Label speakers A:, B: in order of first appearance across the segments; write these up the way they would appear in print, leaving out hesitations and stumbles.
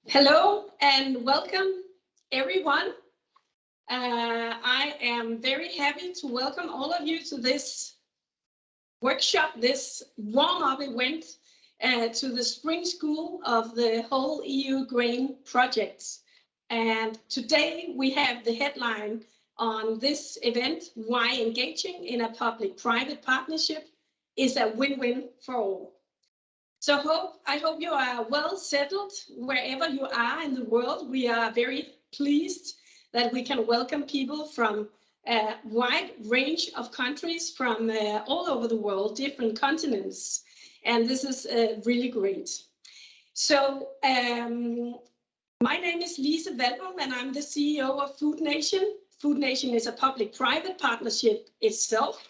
A: Hello and welcome, everyone. I am very happy to welcome all of you to this workshop, this warm-up event to the spring school of the Whole EU Grain projects. And today we have the headline on this event: why engaging in a public-private partnership is a win-win for all. So I hope you are well settled wherever you are in the world. We are very pleased that we can welcome people from a wide range of countries from all over the world, different continents. And this is really great. So my name is Lise Valbom and I'm the CEO of Food Nation. Food Nation is a public-private partnership itself.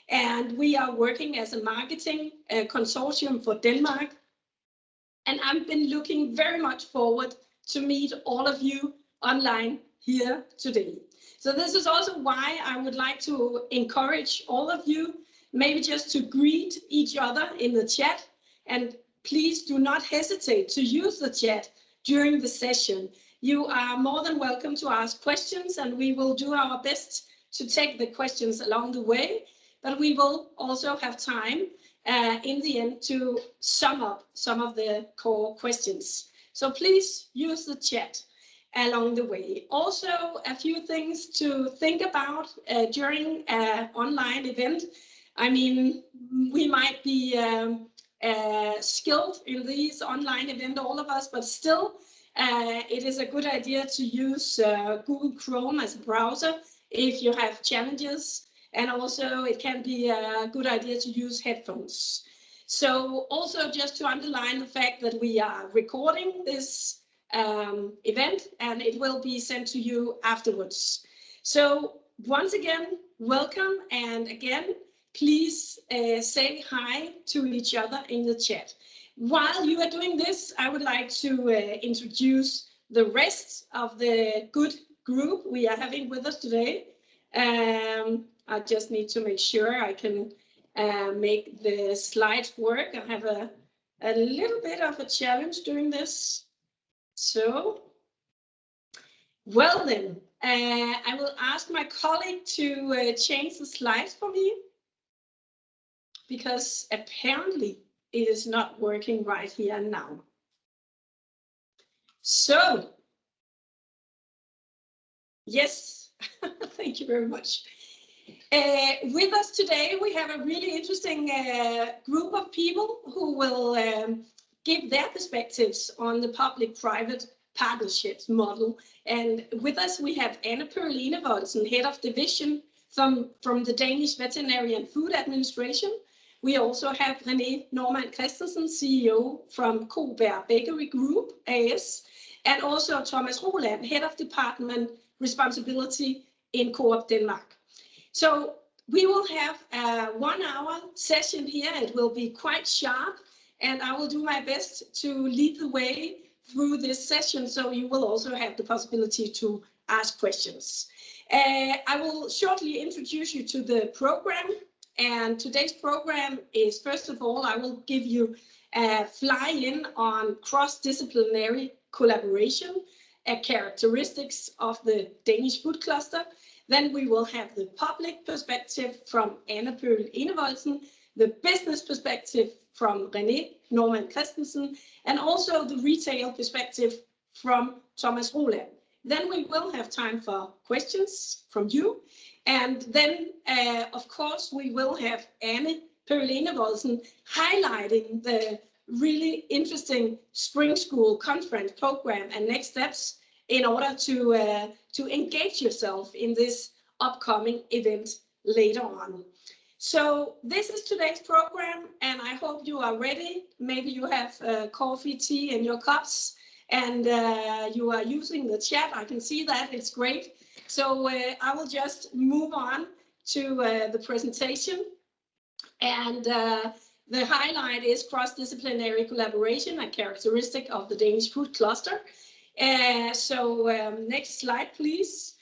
A: And we are working as a marketing consortium for Denmark. And I've been looking very much forward to meet all of you online here today. So this is also why I would like to encourage all of you, maybe just to greet each other in the chat. And please do not hesitate to use the chat during the session. You are more than welcome to ask questions, and we will do our best to take the questions along the way. But we will also have time in the end to sum up some of the core questions. So please use the chat along the way. Also, a few things to think about during an online event. I mean, we might be skilled in these online events, all of us, but still, it is a good idea to use Google Chrome as a browser if you have challenges. And also it can be a good idea to use headphones. So also just to underline the fact that we are recording this event and it will be sent to you afterwards. So once again, welcome. And again, please say hi to each other in the chat. While you are doing this, I would like to introduce the rest of the good group we are having with us today. I just need to make sure I can make the slides work. I have a little bit of a challenge doing this. So, well then, I will ask my colleague to change the slides for me, because apparently it is not working right here and now. So, yes, thank you very much. With us today, we have a really interesting group of people who will give their perspectives on the public-private partnerships model. And with us, we have Anne Pearline Voldsen, Head of Division from the Danish Veterinary and Food Administration. We also have René Norman Christensen, CEO from Koberg Bakery Group AS, and also Thomas Roland, Head of Department Responsibility in Coop Denmark. So we will have a 1 hour session here. It will be quite sharp, and I will do my best to lead the way through this session, so you will also have the possibility to ask questions. I will shortly introduce you to the program, and today's program is, first of all, I will give you a fly-in on cross-disciplinary collaboration, characteristics of the Danish food cluster. Then we will have the public perspective from Anne Pearline Voldsen, the business perspective from René Norman Christensen, and also the retail perspective from Thomas Roland. Then we will have time for questions from you. And then, of course, we will have Anne Perlene Voldsen highlighting the really interesting Spring School conference program and next steps in order to engage yourself in this upcoming event later on. So this is today's program, and I hope you are ready. Maybe you have coffee, tea in your cups, and you are using the chat. I can see that, it's great. So I will just move on to the presentation. And the highlight is cross-disciplinary collaboration, a characteristic of the Danish food cluster. Next slide, please.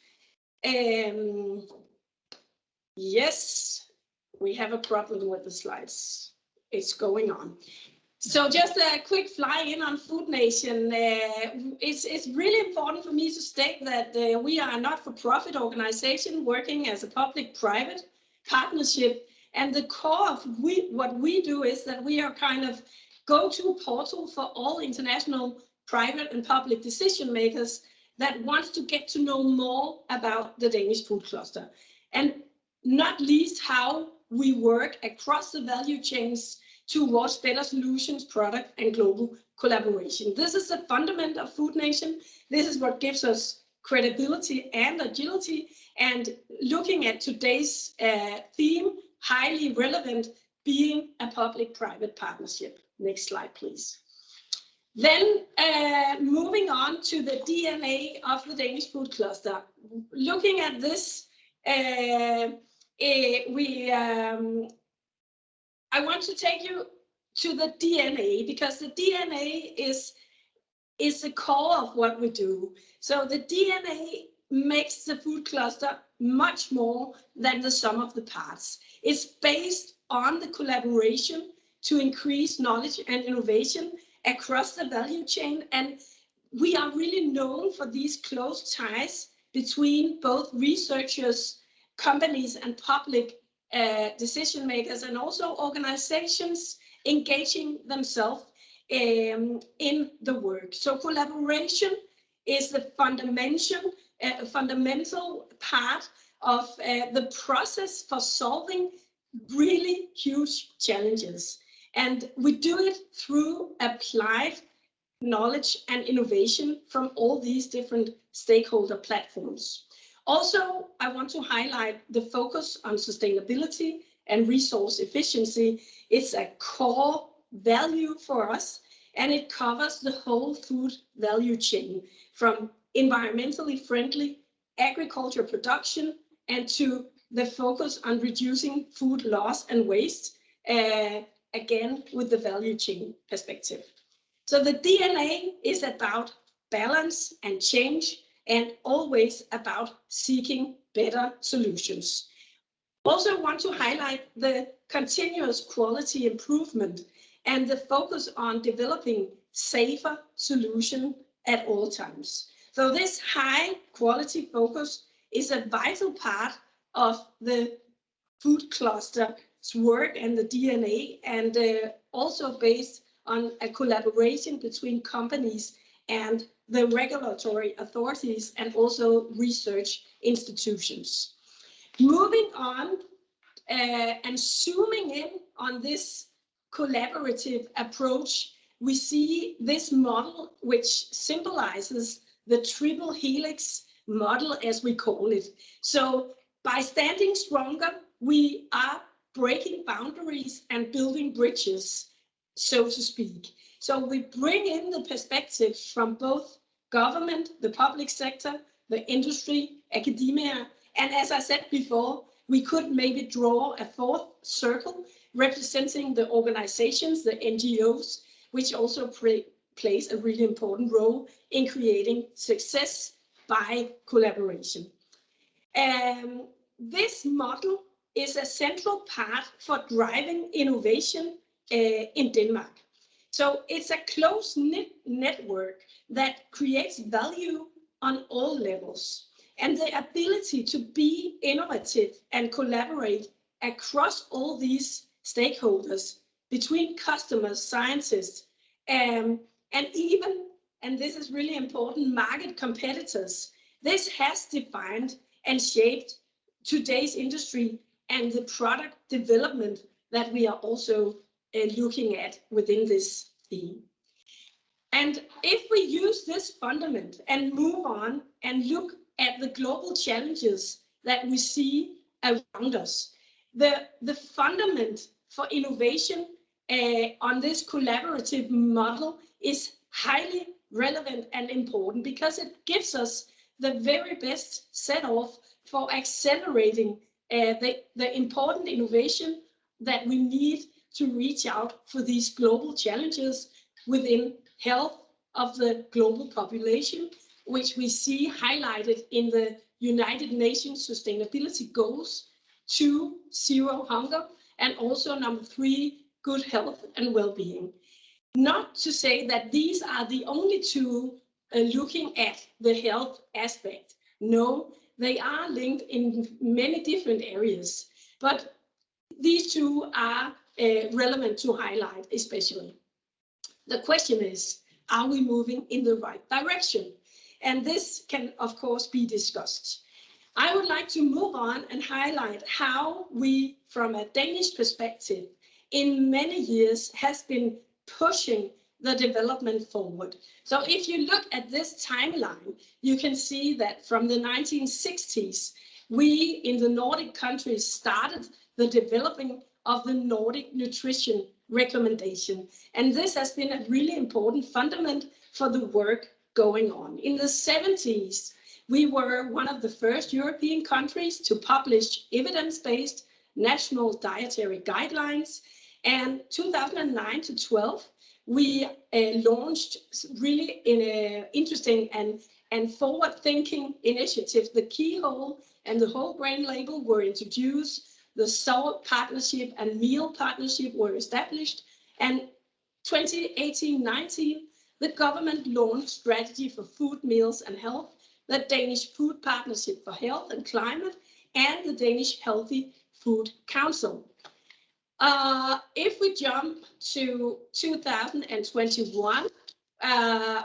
A: Yes, we have a problem with the slides. It's going on. So just a quick fly in on Food Nation. It's really important for me to state that we are a not-for-profit organization working as a public-private partnership. And the core of what we do is that we are kind of go-to portal for all international private and public decision makers that want to get to know more about the Danish food cluster. And not least how we work across the value chains towards better solutions, product, and global collaboration. This is the fundament of Food Nation. This is what gives us credibility and agility. And looking at today's theme, highly relevant, being a public-private partnership. Next slide, please. Then moving on to the DNA of the Danish food cluster. Looking at this, I want to take you to the DNA, because the DNA is the core of what we do. So the DNA makes the food cluster much more than the sum of the parts. It's based on the collaboration to increase knowledge and innovation across the value chain. And we are really known for these close ties between both researchers, companies, and public decision makers, and also organizations engaging themselves in the work. So collaboration is the fundamental part of the process for solving really huge challenges. And we do it through applied knowledge and innovation from all these different stakeholder platforms. Also, I want to highlight the focus on sustainability and resource efficiency. It's a core value for us, and it covers the whole food value chain, from environmentally friendly agriculture production and to the focus on reducing food loss and waste, again with the value chain perspective. So the DNA is about balance and change, and always about seeking better solutions. Also want to highlight the continuous quality improvement and the focus on developing safer solutions at all times. So this high quality focus is a vital part of the food cluster's work and the DNA, and also based on a collaboration between companies and the regulatory authorities and also research institutions. Moving on and zooming in on this collaborative approach, we see this model which symbolizes the triple helix model, as we call it. So by standing stronger, we are breaking boundaries and building bridges, so to speak. So we bring in the perspectives from both government, the public sector, the industry, academia, and as I said before, we could maybe draw a fourth circle representing the organizations, the NGOs, which also plays a really important role in creating success by collaboration. This model is a central part for driving innovation in Denmark. So it's a close-knit network that creates value on all levels. And the ability to be innovative and collaborate across all these stakeholders, between customers, scientists, and even, and this is really important, market competitors. This has defined and shaped today's industry and the product development that we are also looking at within this theme. And if we use this fundament and move on and look at the global challenges that we see around us, the fundament for innovation on this collaborative model is highly relevant and important because it gives us the very best set off for accelerating the important innovation that we need to reach out for these global challenges within health of the global population, which we see highlighted in the United Nations Sustainability Goals 2, zero hunger, and also number 3, good health and well-being. Not to say that these are the only two looking at the health aspect. No, they are linked in many different areas, but these two are relevant to highlight especially. The question is, are we moving in the right direction? And this can, of course, be discussed. I would like to move on and highlight how we, from a Danish perspective, in many years has been pushing the development forward. So if you look at this timeline, you can see that from the 1960s, we in the Nordic countries started the developing of the Nordic nutrition recommendation. And this has been a really important fundament for the work going on. In the 70s, we were one of the first European countries to publish evidence-based national dietary guidelines. And 2009 to 12, we launched really in an interesting and forward-thinking initiative. The Keyhole and the Whole Grain label were introduced. The Salt Partnership and Meal Partnership were established. And 2018-19, the government launched Strategy for Food, Meals and Health, the Danish Food Partnership for Health and Climate, and the Danish Healthy Food Council. If we jump to 2021,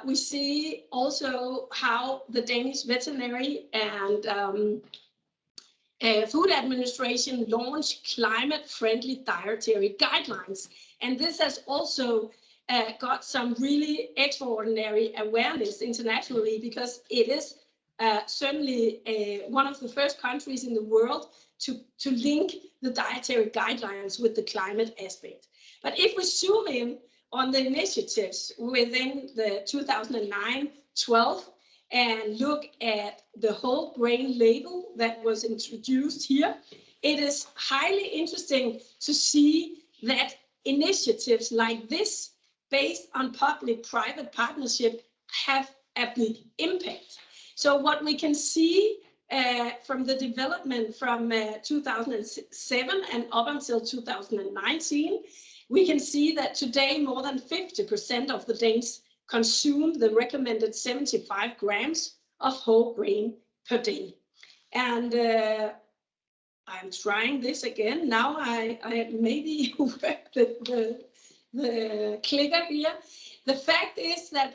A: we see also how the Danish Veterinary and Food Administration launched climate-friendly dietary guidelines. And this has also got some really extraordinary awareness internationally because it is certainly one of the first countries in the world to link the dietary guidelines with the climate aspect. But if we zoom in on the initiatives within the 2009-12 and look at the whole grain label that was introduced here, it is highly interesting to see that initiatives like this, based on public-private partnership, have a big impact. So what we can see from the development from 2007 and up until 2019, we can see that today more than 50% of the Danes consume the recommended 75 grams of whole grain per day. And I'm trying this again. Now I maybe work the clicker here. The fact is that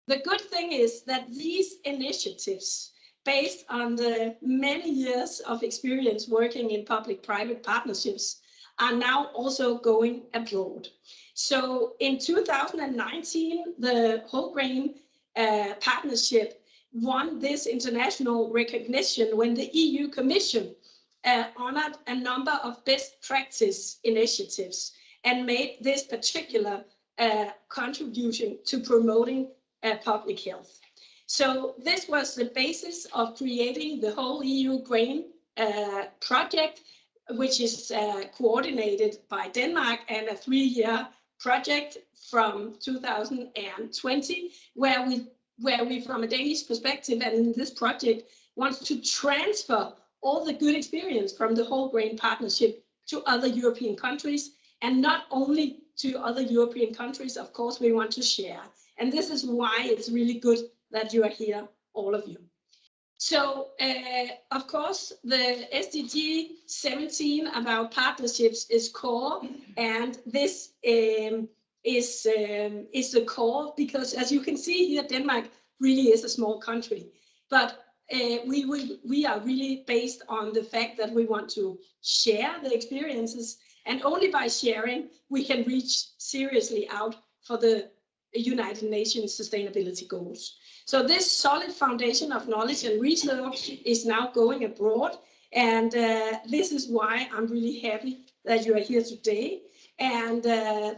A: the good thing is that these initiatives, based on the many years of experience working in public-private partnerships, are now also going abroad. So in 2019, the Whole Grain Partnership won this international recognition when the EU Commission honored a number of best practice initiatives and made this particular contribution to promoting public health. So this was the basis of creating the WholEUGrain project, which is coordinated by Denmark, and a 3-year project from 2020, where we from a Danish perspective and in this project want to transfer all the good experience from the Whole Grain Partnership to other European countries, and not only to other European countries, of course, we want to share. And this is why it's really good that you are here, all of you. So, of course, the SDG 17 about partnerships is core, and this is the core because, as you can see here, Denmark really is a small country, but we are really based on the fact that we want to share the experiences, and only by sharing we can reach seriously out for the United Nations sustainability goals. So this solid foundation of knowledge and research is now going abroad, and this is why I'm really happy that you are here today. And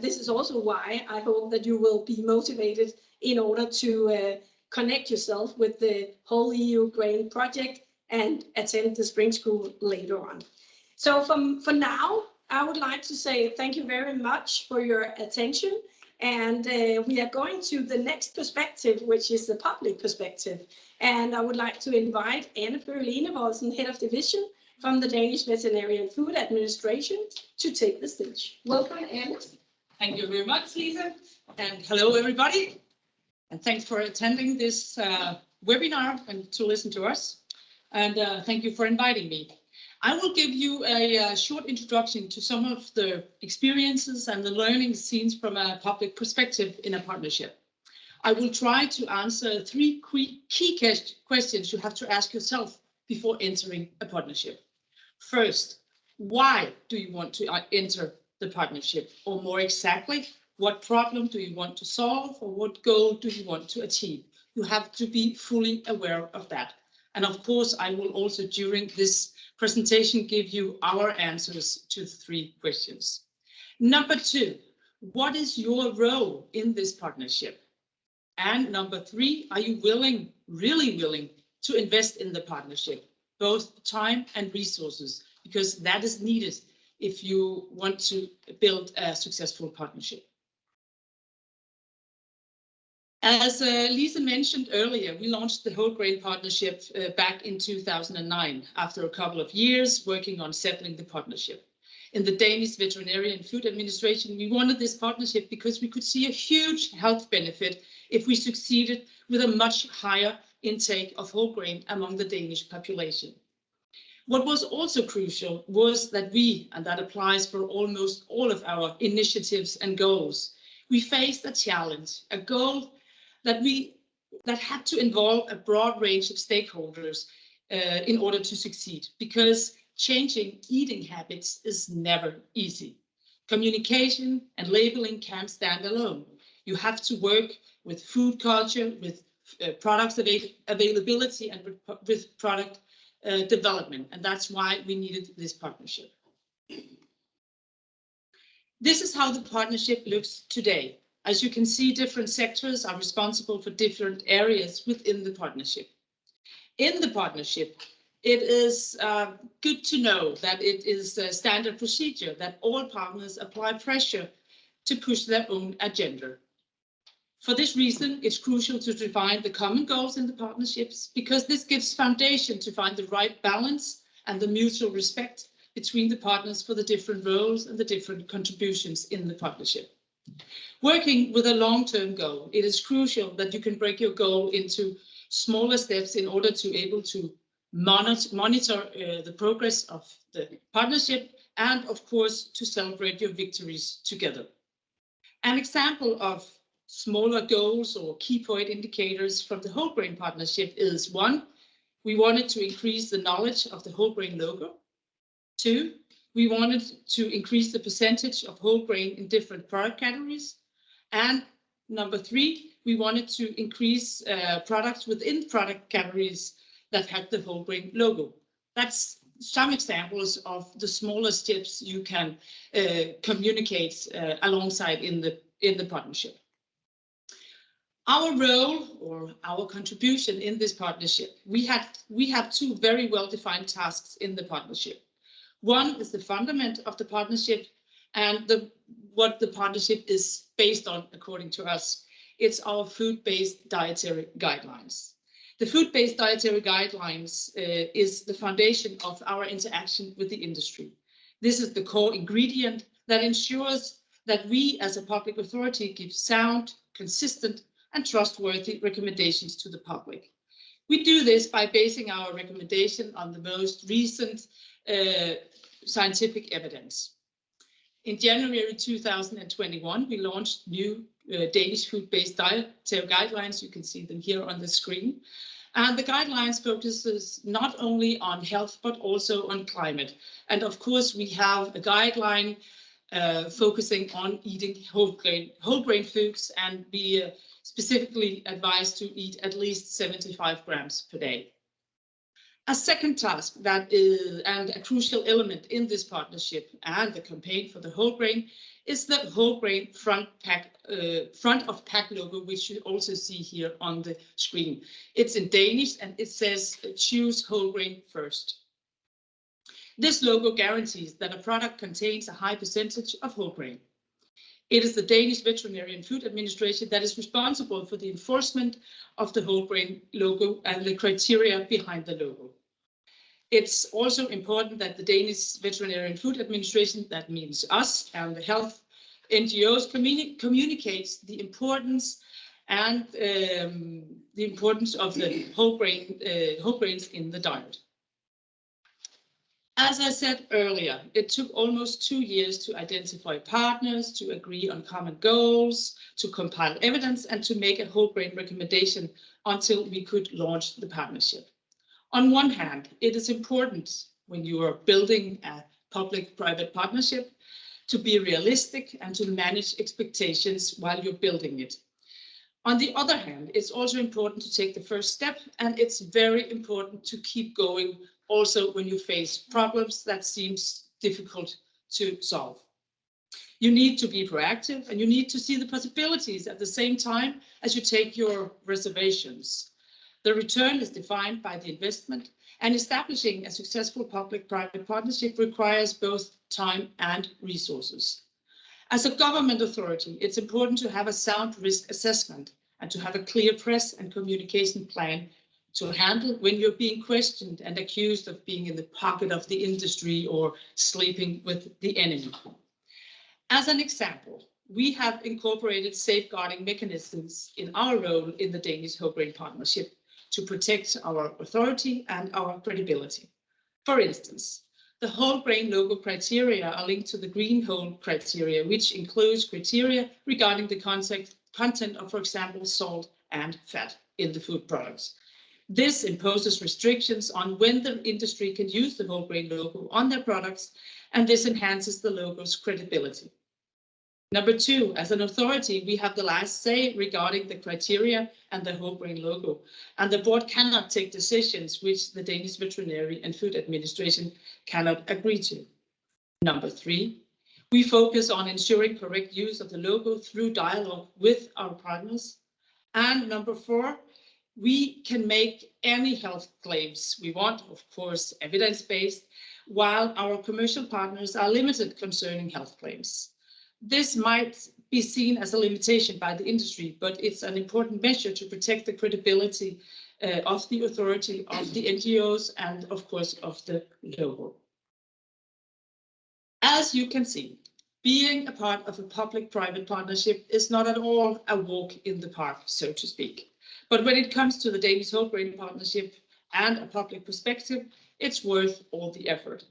A: this is also why I hope that you will be motivated in order to connect yourself with the WholEUGrain project and attend the spring school later on. So for now, I would like to say thank you very much for your attention. And we are going to the next perspective, which is the public perspective. And I would like to invite Anne Bøhle-Enevoldsen, Head of Division from the Danish Veterinary and Food Administration, to take the stage. Welcome, Anne.
B: Thank you very much, Lisa. And hello, everybody. And thanks for attending this webinar and to listen to us. And thank you for inviting me. I will give you a short introduction to some of the experiences and the learning seen from a public perspective in a partnership. I will try to answer three key questions you have to ask yourself before entering a partnership. First, why do you want to enter the partnership? Or more exactly, what problem do you want to solve, or what goal do you want to achieve? You have to be fully aware of that. And of course, I will also, during this presentation, give you our answers to the three questions. Number two, what is your role in this partnership? And number three, are you really willing to invest in the partnership, both time and resources, because that is needed if you want to build a successful partnership. As Lisa mentioned earlier, we launched the Whole Grain Partnership back in 2009, after a couple of years working on settling the partnership. In the Danish Veterinary and Food Administration, we wanted this partnership because we could see a huge health benefit if we succeeded with a much higher intake of whole grain among the Danish population. What was also crucial was that we, and that applies for almost all of our initiatives and goals, we faced a challenge, a goal that had to involve a broad range of stakeholders in order to succeed, because changing eating habits is never easy. Communication and labeling can't stand alone. You have to work with food culture, with products availability, and with product development, and that's why we needed this partnership. This is how the partnership looks today. As you can see, different sectors are responsible for different areas within the partnership. In the partnership, it is good to know that it is a standard procedure that all partners apply pressure to push their own agenda. For this reason, it's crucial to define the common goals in the partnerships, because this gives foundation to find the right balance and the mutual respect between the partners for the different roles and the different contributions in the partnership. Working with a long-term goal, it is crucial that you can break your goal into smaller steps in order to be able to monitor the progress of the partnership, and of course to celebrate your victories together. An example of smaller goals or key point indicators from the Whole Grain Partnership is: 1, we wanted to increase the knowledge of the whole grain logo. 2, we wanted to increase the percentage of whole grain in different product categories. And number 3, we wanted to increase products within product categories that had the whole grain logo. That's some examples of the smaller steps you can communicate alongside in the partnership. Our role or our contribution in this partnership, we have 2 very well-defined tasks in the partnership. One is the fundament of the partnership, and what the partnership is based on, according to us. It's our food-based dietary guidelines. The food-based dietary guidelines is the foundation of our interaction with the industry. This is the core ingredient that ensures that we as a public authority give sound, consistent, and trustworthy recommendations to the public. We do this by basing our recommendation on the most recent scientific evidence. In January 2021, we launched new Danish food-based dietary guidelines. You can see them here on the screen. And the guidelines focuses not only on health, but also on climate. And of course, we have a guideline focusing on eating whole grain foods, and we specifically advised to eat at least 75 grams per day. A second task that is, and a crucial element in this partnership and the campaign for the whole grain, is the whole grain front of pack logo, which you also see here on the screen. It's in Danish and it says choose whole grain first. This logo guarantees that a product contains a high percentage of whole grain. It is the Danish Veterinary and Food Administration that is responsible for the enforcement of the whole grain logo and the criteria behind the logo. It's also important that the Danish Veterinary and Food Administration, that means us and the health NGOs, communicates the importance and the importance of the whole grains in the diet. As I said earlier, it took almost 2 years to identify partners, to agree on common goals, to compile evidence, and to make a whole grain recommendation until we could launch the partnership. On one hand, it is important when you are building a public-private partnership to be realistic and to manage expectations while you're building it. On the other hand, it's also important to take the first step, and it's very important to keep going also when you face problems that seems difficult to solve. You need to be proactive and you need to see the possibilities at the same time as you take your reservations. The return is defined by the investment, and establishing a successful public-private partnership requires both time and resources. As a government authority, it's important to have a sound risk assessment and to have a clear press and communication plan to handle when you're being questioned and accused of being in the pocket of the industry or sleeping with the enemy. As an example, we have incorporated safeguarding mechanisms in our role in the Danish Whole Grain Partnership to protect our authority and our credibility. For instance, the whole grain logo criteria are linked to the green whole criteria, which includes criteria regarding the content of, for example, salt and fat in the food products. This imposes restrictions on when the industry can use the whole grain logo on their products, and this enhances the logo's credibility. Number two, as an authority, we have the last say regarding the criteria and the whole grain logo, and the board cannot take decisions which the Danish Veterinary and Food Administration cannot agree to. Number three, we focus on ensuring correct use of the logo through dialogue with our partners. And number four, we can make any health claims we want, of course, evidence-based, while our commercial partners are limited concerning health claims. This might be seen as a limitation by the industry, but it's an important measure to protect the credibility of the authority, of the NGOs, and of course of the logo. As you can see, being a part of a public-private partnership is not at all a walk in the park, so to speak. But when it comes to the Danish Whole Grain Partnership and a public perspective, it's worth all the effort.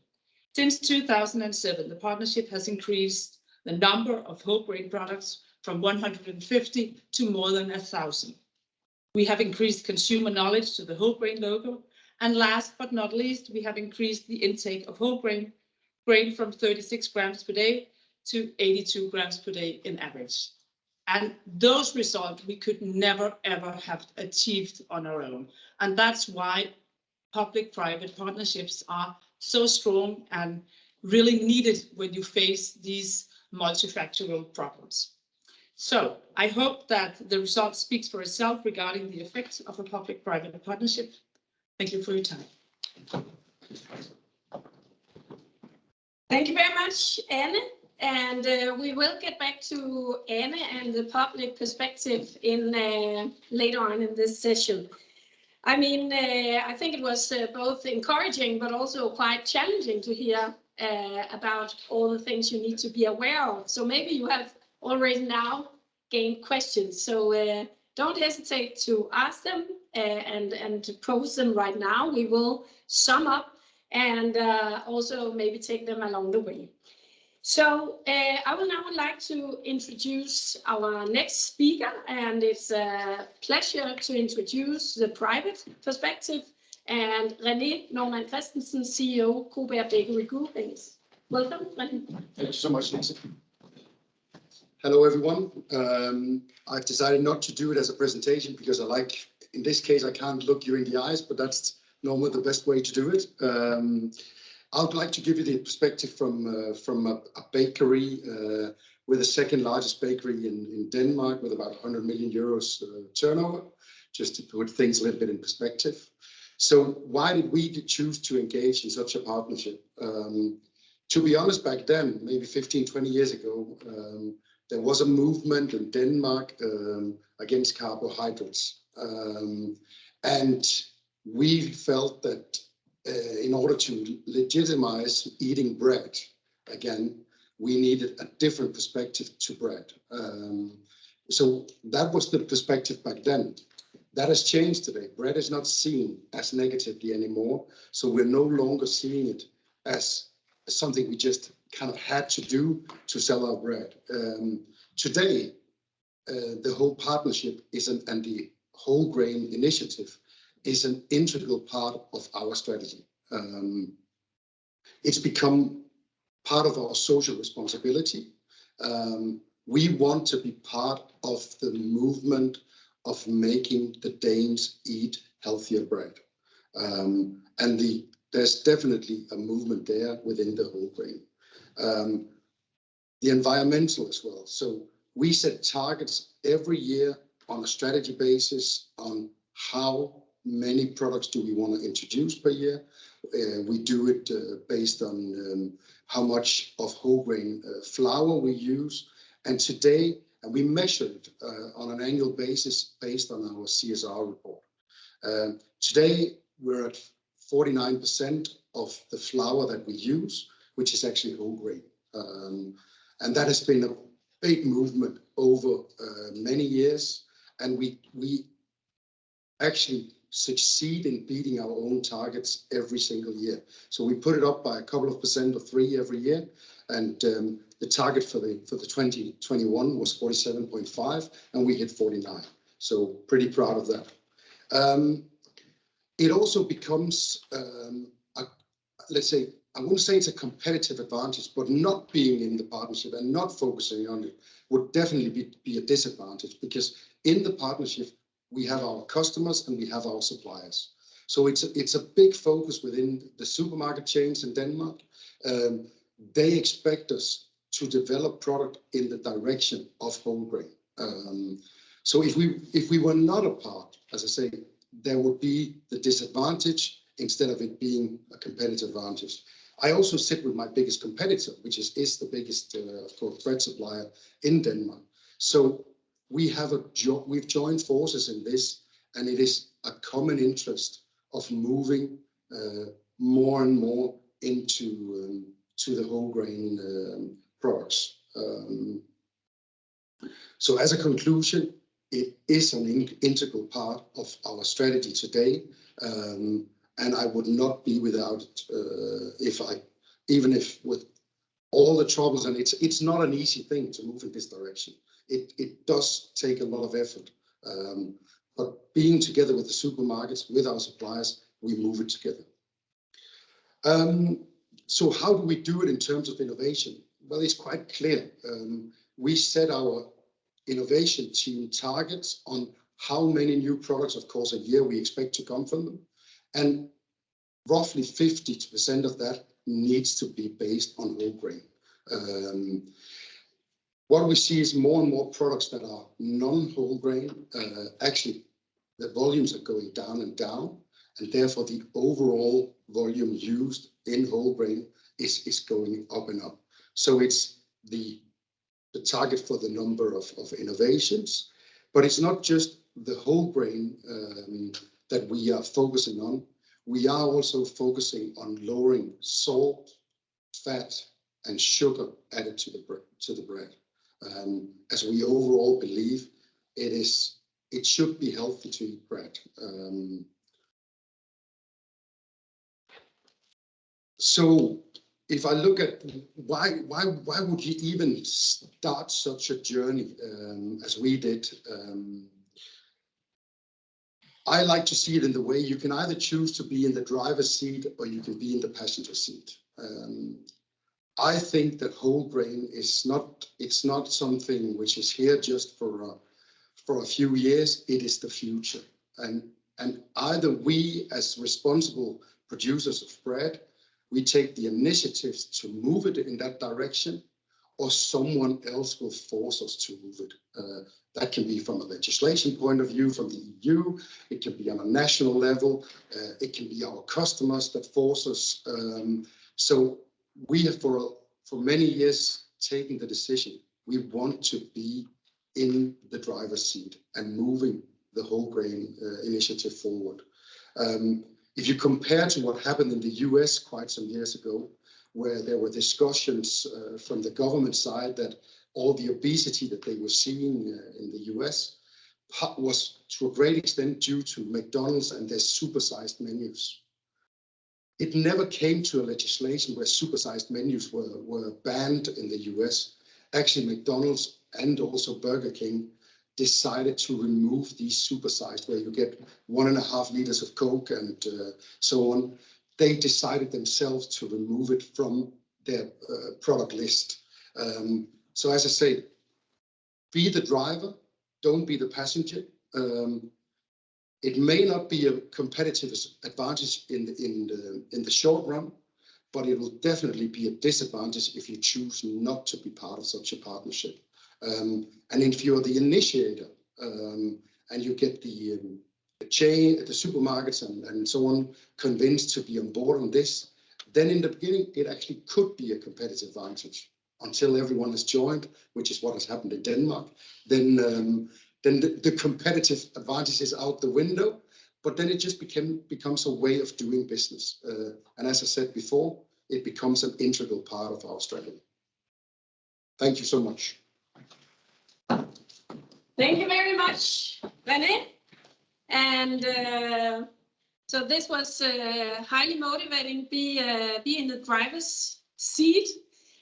B: Since 2007, the partnership has increased the number of whole grain products from 150 to more than 1,000. We have increased consumer knowledge to the whole grain logo, and last but not least, we have increased the intake of whole grain from 36 grams per day to 82 grams per day in average. And those results we could never ever have achieved on our own. And that's why public-private partnerships are so strong and really needed when you face these multifactorial problems. So I hope that the result speaks for itself regarding the effects of a public-private partnership. Thank you for your time.
A: Thank you very much, Anne. And we will get back to Anne and the public perspective in later on in this session. I mean, I think it was both encouraging but also quite challenging to hear about all the things you need to be aware of. So maybe you have already now gained questions. So don't hesitate to ask them and to post them right now. We will sum up and also maybe take them along the way. So I will now like to introduce our next speaker, and it's a pleasure to introduce the private perspective and René Norman Christensen, CEO, Koberg Bakery Group. Welcome, René.
C: Thank you so much, Lisa. Hello, everyone. I've decided not to do it as a presentation because in this case, I can't look you in the eyes, but that's normally the best way to do it. I would like to give you the perspective from a bakery. We're the second largest bakery in Denmark with about 100 million euros turnover, just to put things a little bit in perspective. So why did we choose to engage in such a partnership? To be honest, back then, maybe 15, 20 years ago, there was a movement in Denmark against carbohydrates. And we felt that in order to legitimize eating bread again, we needed a different perspective to bread. So that was the perspective back then. That has changed today. Bread is not seen as negatively anymore. So we're no longer seeing it as something we just kind of had to do to sell our bread. Today, the whole partnership and the whole grain initiative is an integral part of our strategy. It's become part of our social responsibility. We want to be part of the movement of making the Danes eat healthier bread. There's definitely a movement there within the whole grain. The environmental as well. So we set targets every year on a strategy basis on how many products do we want to introduce per year. We do it based on how much of whole grain flour we use. And today, we measure it on an annual basis based on our CSR report. Today, we're at 49% of the flour that we use, which is actually whole grain. And that has been a big movement over many years. And we actually succeed in beating our own targets every single year. So we put it up by a couple of percent or 3 every year. And the target for the 2021 was 47.5, and we hit 49. So pretty proud of that. It also becomes, let's say, I won't say it's a competitive advantage, but not being in the partnership and not focusing on it would definitely be a disadvantage, because in the partnership, we have our customers and we have our suppliers. So it's a big focus within the supermarket chains in Denmark. They expect us to develop product in the direction of whole grain. So if we were not a part, as I say, there would be the disadvantage instead of it being a competitive advantage. I also sit with my biggest competitor, which is the biggest, of course, bread supplier in Denmark. So we've joined forces in this, and it is a common interest of moving more and more into the whole grain products. So as a conclusion, it is an integral part of our strategy today, and I would not be without it even if with all the troubles, and it's not an easy thing to move in this direction. It does take a lot of effort, but being together with the supermarkets, with our suppliers, we move it together. So how do we do it in terms of innovation? Well, it's quite clear. We set our innovation team targets on how many new products, of course, a year we expect to come from them. And roughly 50% of that needs to be based on whole grain. What we see is more and more products that are non-whole grain. Actually, the volumes are going down and down, and therefore the overall volume used in whole grain is going up and up. So it's the target for the number of innovations, but it's not just the whole grain that we are focusing on. We are also focusing on lowering salt, fat, and sugar added to the bread, as we overall believe it it should be healthy to eat bread. So if I look at why would you even start such a journey as we did? I like to see it in the way you can either choose to be in the driver's seat or you can be in the passenger seat. I think that whole grain is it's not something which is here just for a few years. It is the future, and either we as responsible producers of bread, we take the initiatives to move it in that direction, or someone else will force us to move it. That can be from a legislation point of view from the EU, it can be on a national level, it can be our customers that force us. So we have for many years taken the decision, we want to be in the driver's seat and moving the whole grain initiative forward. If you compare to what happened in the US quite some years ago, where there were discussions from the government side that all the obesity that they were seeing in the US was to a great extent due to McDonald's and their supersized menus. It never came to a legislation where supersized menus were banned in the US. Actually, McDonald's and also Burger King decided to remove these supersized, where you get 1.5 liters of Coke and so on. They decided themselves to remove it from their product list. So as I say, be the driver, don't be the passenger. It may not be a competitive advantage in the short run, but it will definitely be a disadvantage if you choose not to be part of such a partnership. And if you're the initiator and you get the chain, the supermarkets and so on convinced to be on board on this, then in the beginning it actually could be a competitive advantage until everyone has joined, which is what has happened in Denmark. Then the competitive advantage is out the window, but then it just becomes a way of doing business. And as I said before, it becomes an integral part of our strategy. Thank you so much.
A: Thank you very much, René. And so this was highly motivating. Be in the driver's seat,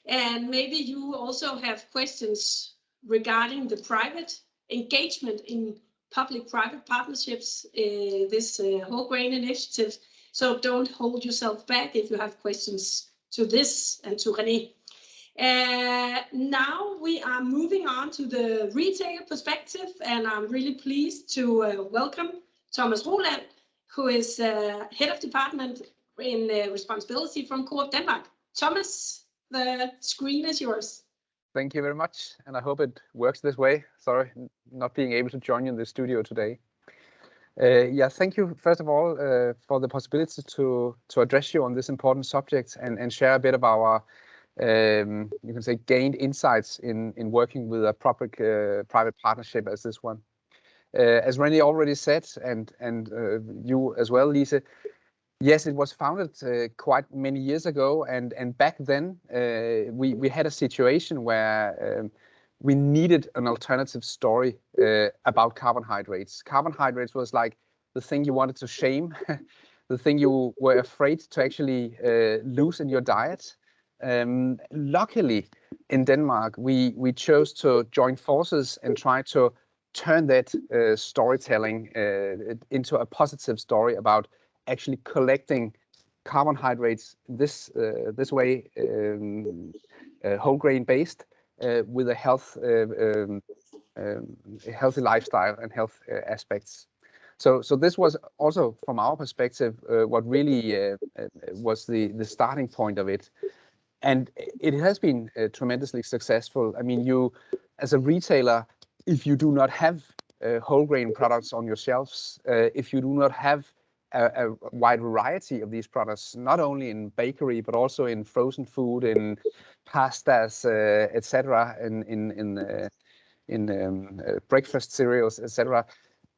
A: and maybe you also have questions regarding the private engagement in public-private partnerships, this whole grain initiative. So don't hold yourself back if you have questions to this and to René. Now we are moving on to the retail perspective, and I'm really pleased to welcome Thomas Roland, who is head of department in responsibility from Coop Denmark. Thomas, the screen is yours.
D: Thank you very much, and I hope it works this way. Sorry, not being able to join you in the studio today. Yeah, thank you first of all for the possibility to address you on this important subject and share a bit of our you can say gained insights in working with a public-private partnership as this one. As René already said, and you as well, Lise, yes, it was founded quite many years ago, and back then we had a situation where we needed an alternative story about carbohydrates. Carbohydrates was like the thing you wanted to shame, the thing you were afraid to actually lose in your diet. Luckily, in Denmark, we chose to join forces and try to turn that storytelling into a positive story about actually collecting carbohydrates this way, whole grain based, with a healthy lifestyle and health aspects. So this was also, from our perspective, what really was the starting point of it. And it has been tremendously successful. I mean, you, as a retailer, if you do not have whole grain products on your shelves, if you do not have a wide variety of these products, not only in bakery, but also in frozen food, in pastas, etc., in breakfast cereals, etc.,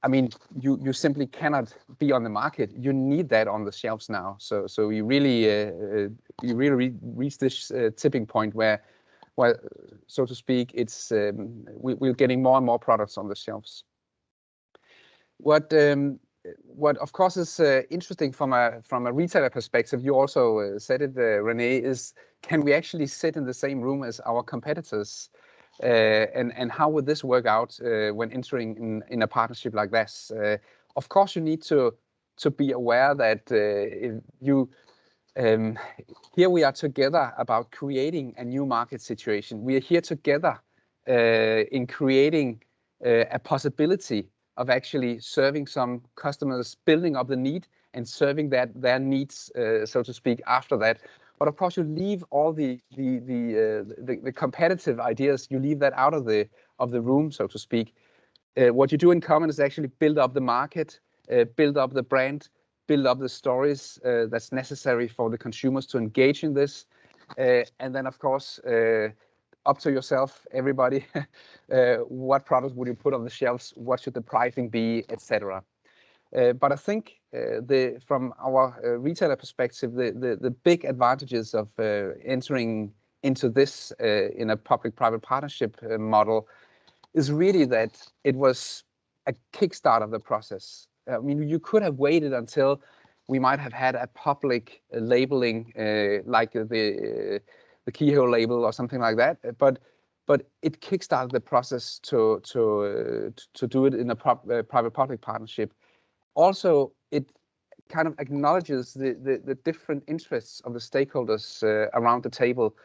D: I mean, you simply cannot be on the market. You need that on the shelves now. So you really reach this tipping point where, so to speak, it's we're getting more and more products on the shelves. What of course is interesting from a retailer perspective, you also said it, Renee, is can we actually sit in the same room as our competitors? And how would this work out when entering in a partnership like this? Of course, you need to be aware that here we are together about creating a new market situation. We are here together in creating a possibility of actually serving some customers, building up the need and serving their needs, so to speak, after that. But of course, you leave all the competitive ideas. You leave that out of the room, so to speak. What you do in common is actually build up the market, build up the brand, build up the stories that's necessary for the consumers to engage in this, and then of course up to yourself, everybody. What products would you put on the shelves? What should the pricing be, etc. But I think from our retailer perspective, the big advantages of entering into this in a public-private partnership model is really that it was a kickstart of the process. I mean, you could have waited until we might have had a public labeling like the keyhole label or something like that, but it kickstarted the process to do it in a private-public partnership. Also, it kind of acknowledges the different interests of the stakeholders around the table.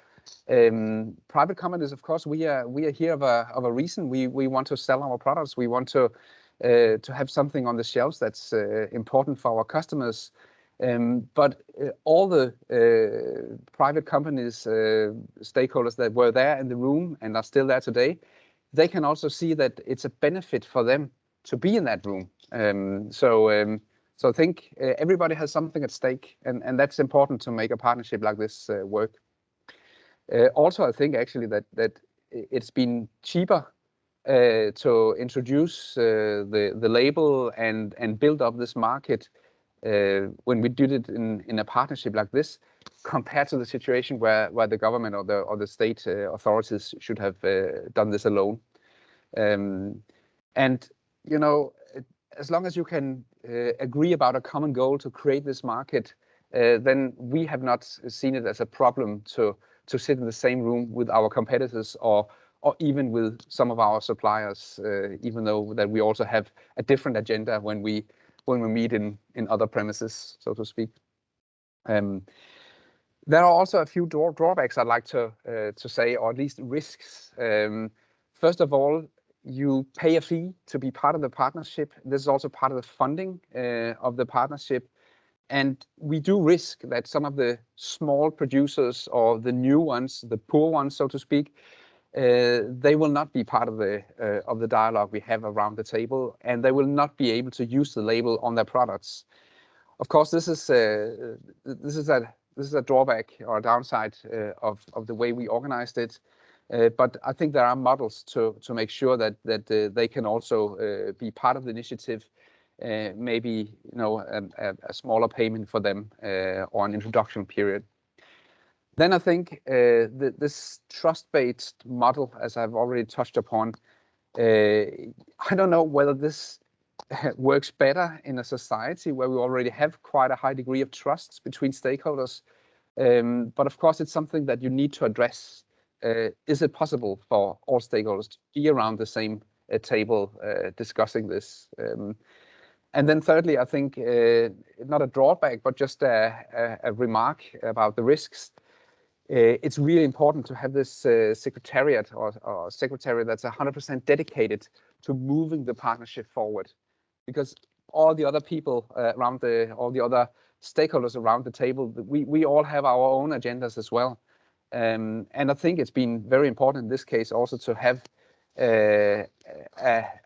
D: Private companies, of course, we are here of a reason. We want to sell our products. We want to have something on the shelves that's important for our customers. But all the private companies, stakeholders that were there in the room and are still there today, they can also see that it's a benefit for them to be in that room. So I think everybody has something at stake, and that's important to make a partnership like this work. Also, I think actually that it's been cheaper to introduce the label and build up this market when we did it in a partnership like this, compared to the situation where the government or the state authorities should have done this alone. And you know, as long as you can agree about a common goal to create this market, then we have not seen it as a problem to sit in the same room with our competitors or even with some of our suppliers, even though that we also have a different agenda when we meet in other premises, so to speak. There are also a few drawbacks I'd like to say, or at least risks. First of all, you pay a fee to be part of the partnership. This is also part of the funding of the partnership. And we do risk that some of the small producers or the new ones, the poor ones, so to speak, they will not be part of the dialogue we have around the table, and they will not be able to use the label on their products. Of course, this is a drawback or a downside of the way we organized it. But I think there are models to make sure that they can also be part of the initiative. Maybe a smaller payment for them or an introduction period. Then I think this trust-based model, as I've already touched upon, I don't know whether this works better in a society where we already have quite a high degree of trust between stakeholders. But of course, it's something that you need to address. Is it possible for all stakeholders to be around the same table discussing this? And then thirdly, I think not a drawback, but just a remark about the risks. It's really important to have this secretariat or secretary that's 100% dedicated to moving the partnership forward, because all the other people all the other stakeholders around the table, we all have our own agendas as well. And I think it's been very important in this case also to have a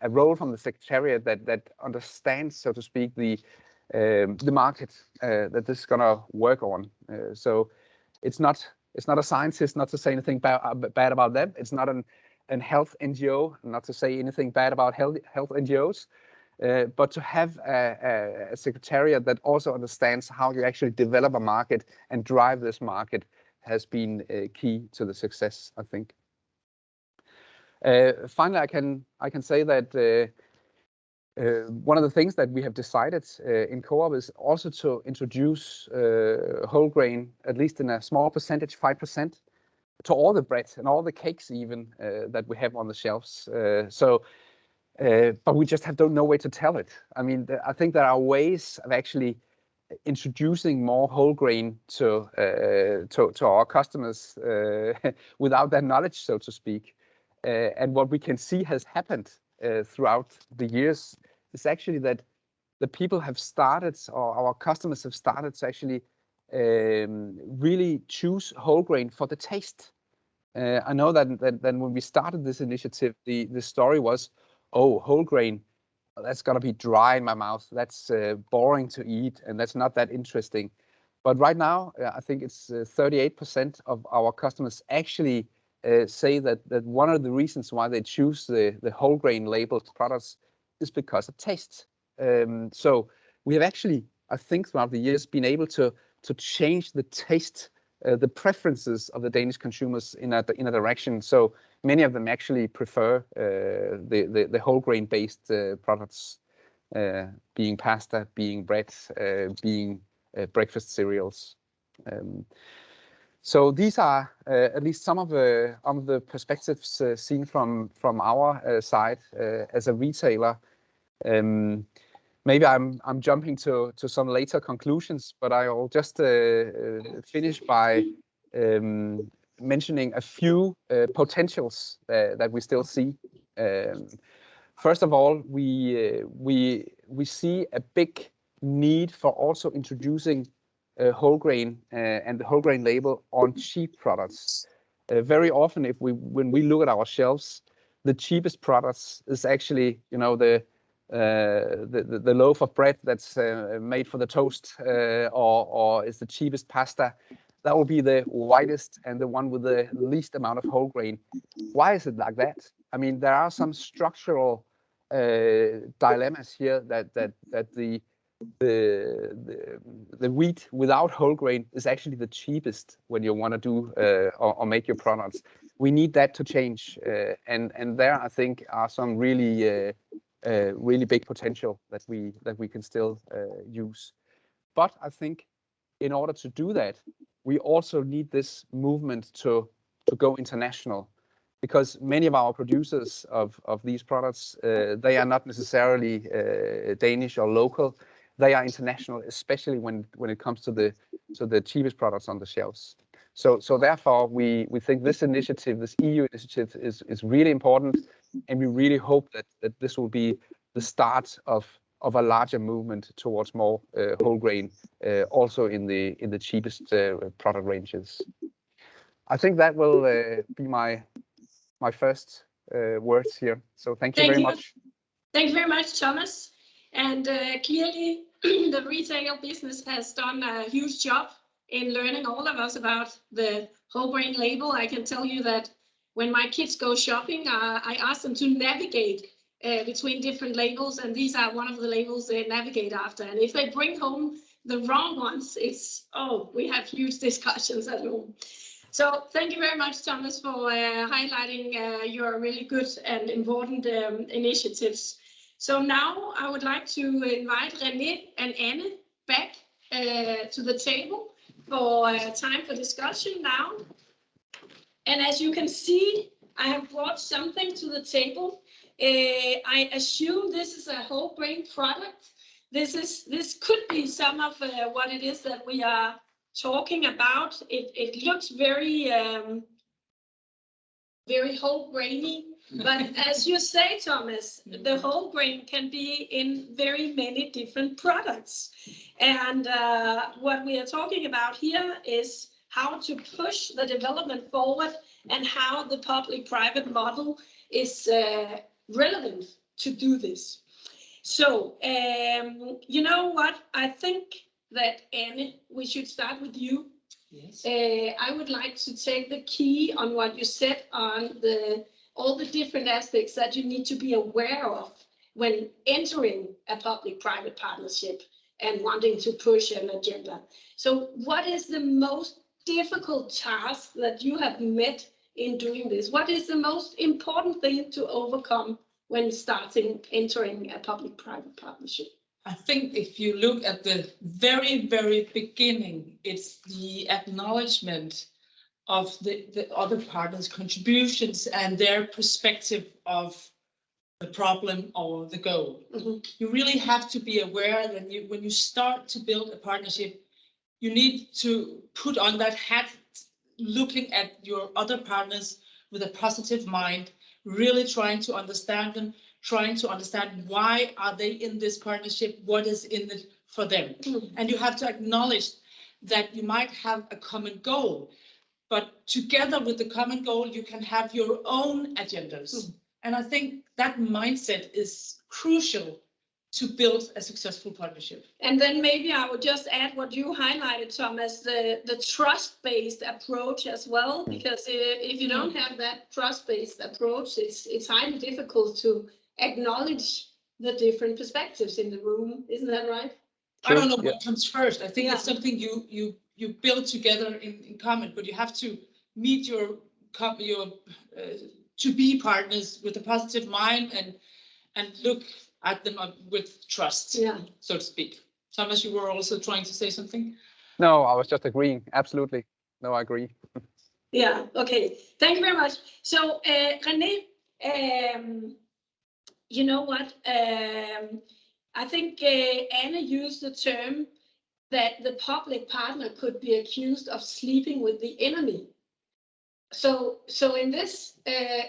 D: role from the secretariat that understands, so to speak, the market that this is going to work on. So it's not a scientist, not to say anything bad about them. It's not an health NGO, not to say anything bad about health NGOs, but to have a secretariat that also understands how you actually develop a market and drive this market has been key to the success, I think. Finally, I can say that One of the things that we have decided in co-op is also to introduce whole grain, at least in a small percentage, 5%, to all the bread and all the cakes even that we have on the shelves. But we just don't know where to tell it. I mean, I think there are ways of actually introducing more whole grain to our customers without their knowledge, so to speak. And what we can see has happened throughout the years is actually that the people have started, or our customers have started to actually really choose whole grain for the taste. I know that when we started this initiative, the story was, oh, whole grain, that's gonna be dry in my mouth. That's boring to eat, and that's not that interesting. But right now, I think it's 38% of our customers actually say that one of the reasons why they choose the whole grain labeled products is because of taste. So we have actually, I think, throughout the years, been able to change the taste, the preferences of the Danish consumers in a direction. So many of them actually prefer the whole grain based products, being pasta, being bread, being breakfast cereals. So these are at least some of the perspectives seen from our side as a retailer. Maybe I'm jumping to some later conclusions, but I will just finish by mentioning a few potentials that we still see. First of all, we see a big need for also introducing whole grain and the whole grain label on cheap products. Very often, when we look at our shelves, the cheapest products is actually, you know, the loaf of bread that's made for the toast, or is the cheapest pasta. That will be the whitest and the one with the least amount of whole grain. Why is it like that? I mean, there are some structural dilemmas here that the wheat without whole grain is actually the cheapest when you want to do or make your products. We need that to change, and there I think are some really big potential that we can still use. But I think in order to do that, we also need this movement to go international, because many of our producers of these products, they are not necessarily Danish or local. They are international, especially when it comes to the cheapest products on the shelves. So therefore, we think this initiative, this EU initiative, is really important, and we really hope that this will be the start of a larger movement towards more whole grain, also in the cheapest product ranges. I think that will be my first words here. So thank you very much.
A: Thank you very much, Thomas. And clearly, the retail business has done a huge job in learning all of us about the whole grain label. I can tell you that when my kids go shopping, I ask them to navigate between different labels, and these are one of the labels they navigate after. And if they bring home the wrong ones, we have huge discussions at home. So thank you very much, Thomas, for highlighting your really good and important initiatives. So now I would like to invite René and Anne back to the table for time for discussion now. And as you can see, I have brought something to the table. I assume this is a whole grain product. This could be some of what it is that we are talking about. It looks very whole grainy, but as you say, Thomas, the whole grain can be in very many different products. And what we are talking about here is how to push the development forward and how the public-private model is relevant to do this. So, you know what? I think that, Anne, we should start with you. Yes. I would like to take the key on what you said on all the different aspects that you need to be aware of when entering a public-private partnership and wanting to push an agenda. So what is the most difficult task that you have met in doing this? What is the most important thing to overcome when entering a public-private partnership?
B: I think if you look at the very, very beginning, it's the acknowledgement of the other partners' contributions and their perspective of the problem or the goal.
A: Mm-hmm.
B: You really have to be aware that when you start to build a partnership, you need to put on that hat, looking at your other partners with a positive mind, really trying to understand them, trying to understand why are they in this partnership, what is in it for them.
A: Mm.
B: And you have to acknowledge that you might have a common goal, but together with the common goal, you can have your own agendas.
A: Mm.
B: And I think that mindset is crucial to build a successful partnership.
A: And then maybe I would just add what you highlighted, Thomas, the trust-based approach as well, because if you don't have that trust-based approach, it's highly difficult to acknowledge the different perspectives in the room. Isn't that right?
B: True. I don't know
D: Yeah.
B: what comes first. I think it's something you build together in common, but you have to meet your to-be partners with a positive mind and look at them with trust, so to speak. Thomas, you were also trying to say something?
D: No, I was just agreeing. Absolutely. No, I agree.
A: Yeah, okay. Thank you very much. So, René, you know what? I think Anna used the term that the public partner could be accused of sleeping with the enemy. So in this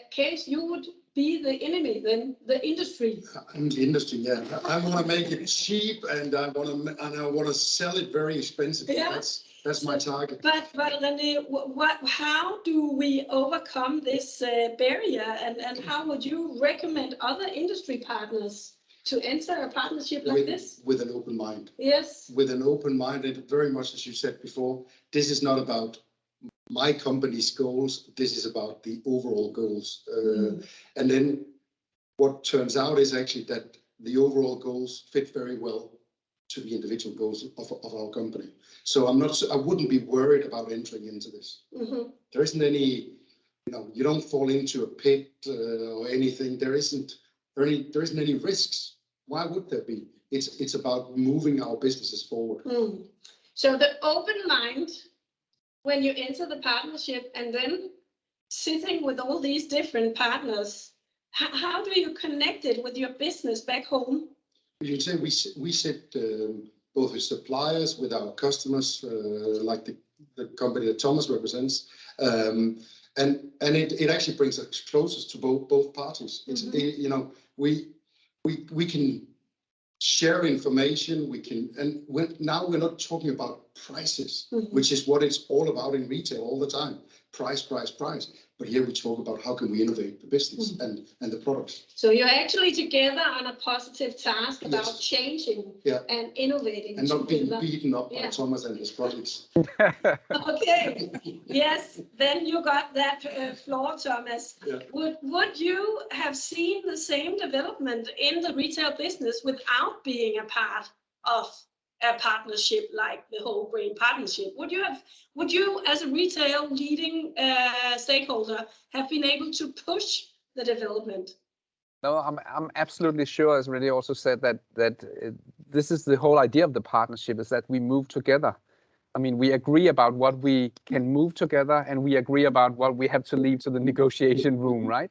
A: case, you would be the enemy, then the industry.
C: I'm the industry, yeah. I want to make it cheap, and I want to sell it very expensively.
A: Yeah.
C: That's my target.
A: But René, how do we overcome this barrier, and how would you recommend other industry partners to enter a partnership like this?
C: With an open mind.
A: Yes.
C: With an open mind, and very much as you said before, this is not about my company's goals. This is about the overall goals. And then what turns out is actually that the overall goals fit very well to the individual goals of our company. So I wouldn't be worried about entering into this.
A: Mm-hmm.
C: There isn't any, you don't fall into a pit or anything. There isn't any risks. Why would there be? It's about moving our businesses forward.
A: Mm. So the open mind when you enter the partnership, and then sitting with all these different partners, how do you connect it with your business back home? You
C: say we sit both with suppliers, with our customers, like the company that Thomas represents, and it actually brings us closest to both parties. It's we can share information. Now we're not talking about prices, which is what it's all about in retail all the time. Price. But here we talk about how can we innovate the business and the products. So you're actually together on a positive task about changing and innovating. And not being beaten up by Thomas and his colleagues. Okay. Yes, then you got that floor, Thomas. Yeah. Would you have seen the same development in the retail business without being a part of a partnership like the Whole Grain Partnership? Would you, as a retail leading stakeholder, have been able to push the development?
D: No, I'm absolutely sure, as René also said, that this is the whole idea of the partnership, is that we move together. I mean, we agree about what we can move together, and we agree about what we have to leave to the negotiation room, right?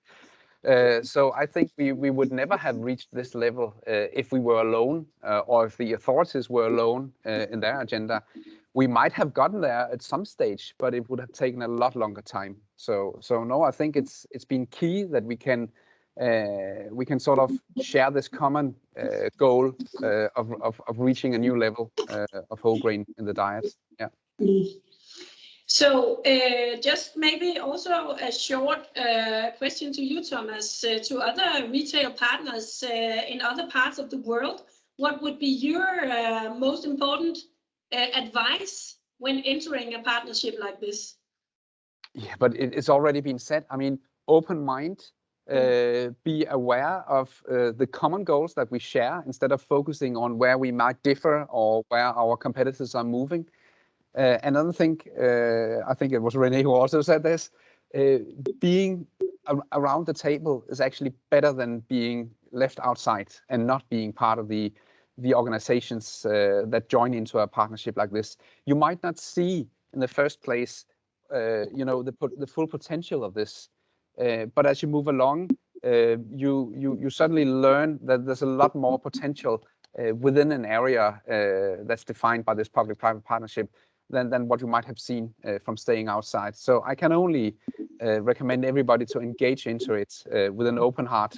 D: So I think we would never have reached this level if we were alone, or if the authorities were alone in their agenda. We might have gotten there at some stage, but it would have taken a lot longer time. So no, I think it's been key that we can sort of share this common goal of reaching a new level of whole grain in the diet. Yeah.
A: So just maybe also a short question to you, Thomas, to other retail partners in other parts of the world. What would be your most important advice when entering a partnership like this?
D: Yeah, but it's already been said. I mean, open mind, be aware of the common goals that we share instead of focusing on where we might differ or where our competitors are moving. Another thing, I think it was René who also said this, being around the table is actually better than being left outside and not being part of the organizations that join into a partnership like this. You might not see in the first place, the full potential of this, but as you move along, you suddenly learn that there's a lot more potential within an area that's defined by this public-private partnership than what you might have seen from staying outside. So I can only recommend everybody to engage into it with an open heart.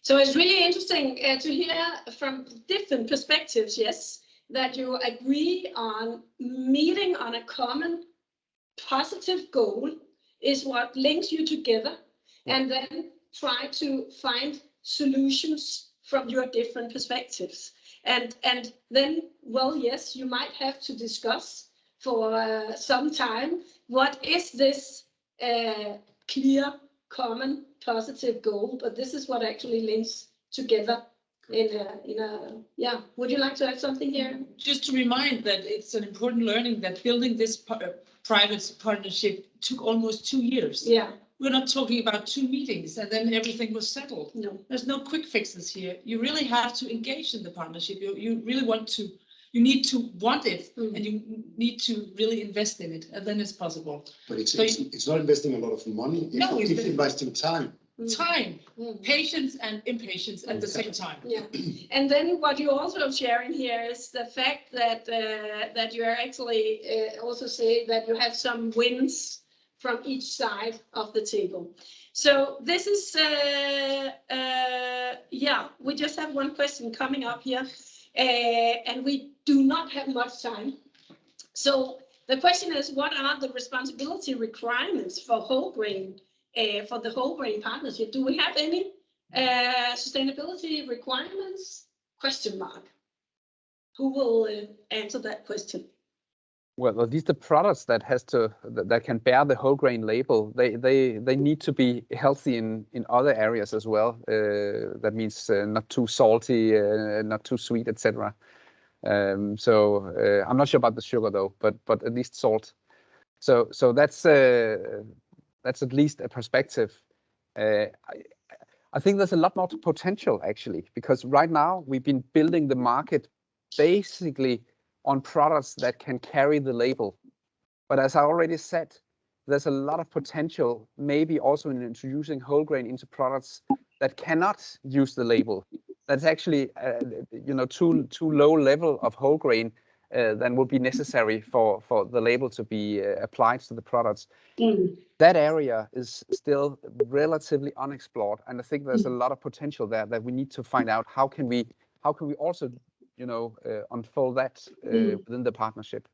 A: So it's really interesting to hear from different perspectives, yes, that you agree on meeting on a common positive goal is what links you together, and then try to find solutions from your different perspectives. And then, well, yes, you might have to discuss for some time, what is this clear, common, positive goal? But this is what actually links together in a, yeah. Would you like to add something here?
B: Just to remind that it's an important learning that building this private partnership took almost 2 years.
A: Yeah.
B: We're not talking about 2 meetings and then everything was settled.
A: No.
B: There's no quick fixes here. You really have to engage in the partnership. You really want to, you need to want it, and you need to really invest in it, and then it's possible.
C: But it's not investing a lot of money.
B: No,
C: it's investing time.
B: Time, patience and impatience at the same time.
A: Yeah, and then what you're also sharing here is the fact that that you are actually also say that you have some wins from each side of the table. So this is yeah, we just have one question coming up here, and we do not have much time. So the question is, what are the responsibility requirements for whole grain? For the Whole Grain Partnership, do we have any sustainability requirements? Question mark. Who will answer that question?
D: Well, at least the products that can bear the whole grain label, they need to be healthy in other areas as well. That means not too salty, not too sweet, etc. So I'm not sure about the sugar though, but at least salt. So that's at least a perspective. I think there's a lot more potential actually, because right now we've been building the market basically on products that can carry the label. But as I already said, there's a lot of potential, maybe also in introducing whole grain into products that cannot use the label. That's actually, too low level of whole grain than would be necessary for the label to be applied to the products. That area is still relatively unexplored, and I think there's a lot of potential there that we need to find out how can we also unfold that within the partnership.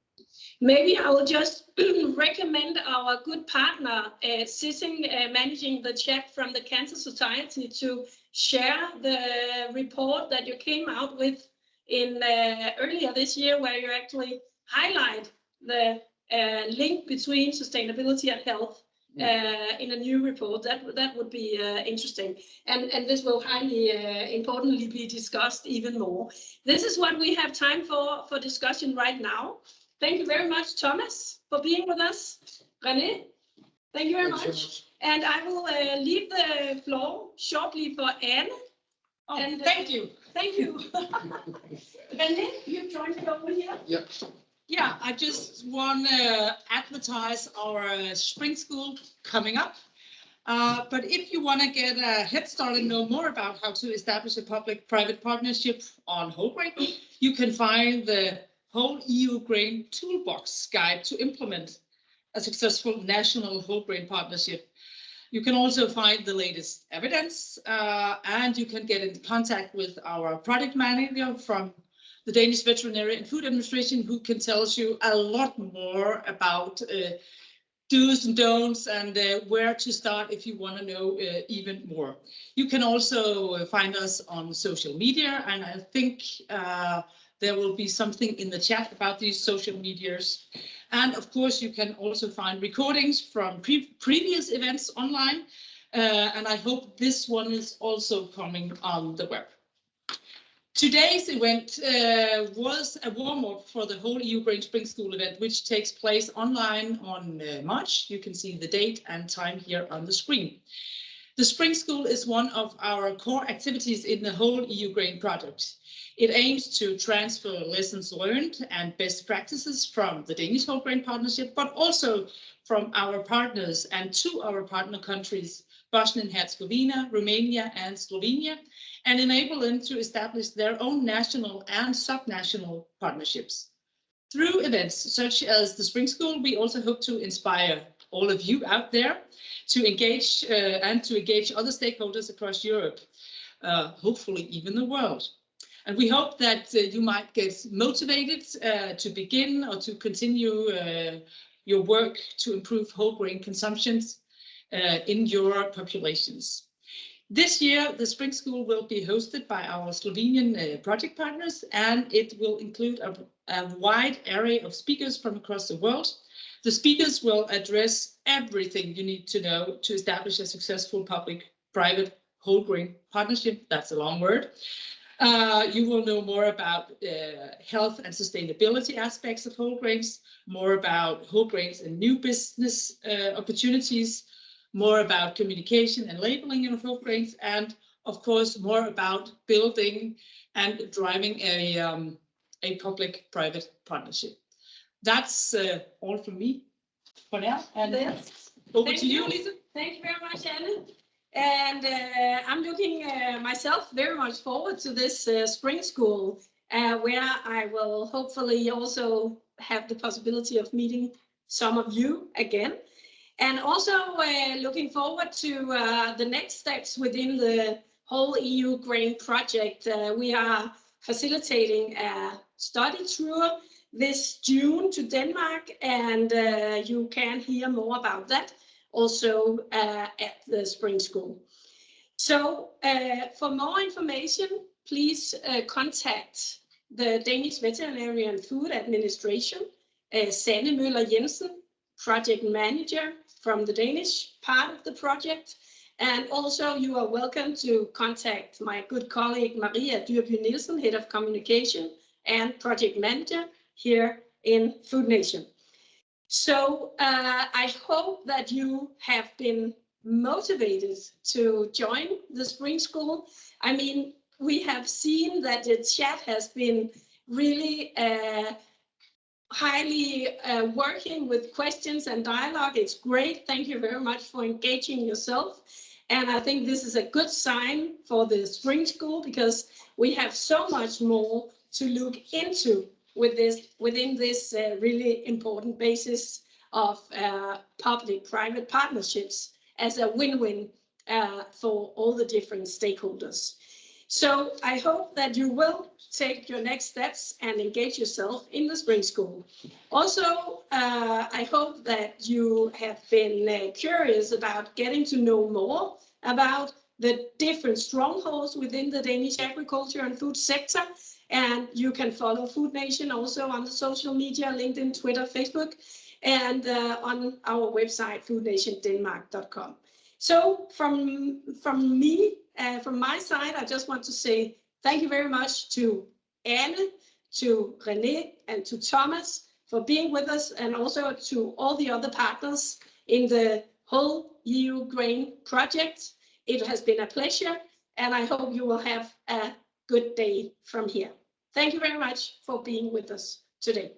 A: Maybe I will just recommend our good partner sitting managing the chat from the Cancer Society to share the report that you came out with in earlier this year, where you actually highlight the link between sustainability and health in a new report. That would be interesting, and this will highly importantly be discussed even more. This is what we have time for discussion right now. Thank you very much, Thomas, for being with us. René, thank you very much. And I will leave the floor shortly for Anne.
B: Oh,
A: and
B: thank you.
A: Thank you. René, you joined me over here.
C: Yep.
B: Yeah, I just want to advertise our spring school coming up. But if you want to get a head start and know more about how to establish a public-private partnership on whole grain, you can find the WholEUGrain Toolbox Guide to implement a successful national whole grain partnership. You can also find the latest evidence, and you can get in contact with our project manager from the Danish Veterinary and Food Administration, who can tell you a lot more about do's and don'ts and where to start if you want to know even more. You can also find us on social media, and I think there will be something in the chat about these social medias. And of course, you can also find recordings from previous events online. And I hope this one is also coming on the web. Today's event was a warm-up for the WholEUGrain Spring School event, which takes place online on March. You can see the date and time here on the screen. The Spring School is one of our core activities in the WholEUGrain project. It aims to transfer lessons learned and best practices from the Danish Whole Grain Partnership, but also from our partners and to our partner countries, Bosnia and Herzegovina, Romania, and Slovenia, and enable them to establish their own national and subnational partnerships. Through events such as the Spring School, we also hope to inspire all of you out there to engage and to engage other stakeholders across Europe, hopefully even the world. And we hope that you might get motivated to begin or to continue your work to improve whole grain consumptions in your populations. This year, the Spring School will be hosted by our Slovenian project partners, and it will include a wide array of speakers from across the world. The speakers will address everything you need to know to establish a successful public-private whole grain partnership. That's a long word. You will know more about health and sustainability aspects of whole grains, more about whole grains and new business opportunities, more about communication and labeling of whole grains, and of course, more about building and driving a public-private partnership. That's all from me for now. And over to you, Lisa.
A: Thank you very much, Anne. And I'm looking myself very much forward to this Spring School, where I will hopefully also have the possibility of meeting some of you again. And also looking forward to the next steps within the WholEUGrain project. We are facilitating a study tour this June to Denmark, and you can hear more about that also at the Spring School. So for more information, please contact the Danish Veterinary and Food Administration, Sanne Møller Jensen, project manager from the Danish part of the project. And also you are welcome to contact my good colleague Maria Dyrby Nielsen, head of communication and project manager here in Food Nation. So I hope that you have been motivated to join the Spring School. I mean, we have seen that the chat has been really highly working with questions and dialogue. It's great. Thank you very much for engaging yourself. And I think this is a good sign for the Spring School, because we have so much more to look into with this, within this really important basis of public-private partnerships as a win-win for all the different stakeholders. So I hope that you will take your next steps and engage yourself in the Spring School. Also, I hope that you have been curious about getting to know more about the different strongholds within the Danish agriculture and food sector. And you can follow Food Nation also on the social media, LinkedIn, Twitter, Facebook, and on our website, foodnationdenmark.com. So from me, from my side, I just want to say thank you very much to Anne, to René, and to Thomas for being with us, and also to all the other partners in the WholEUGrain project. It has been a pleasure, and I hope you will have a good day from here. Thank you very much for being with us today.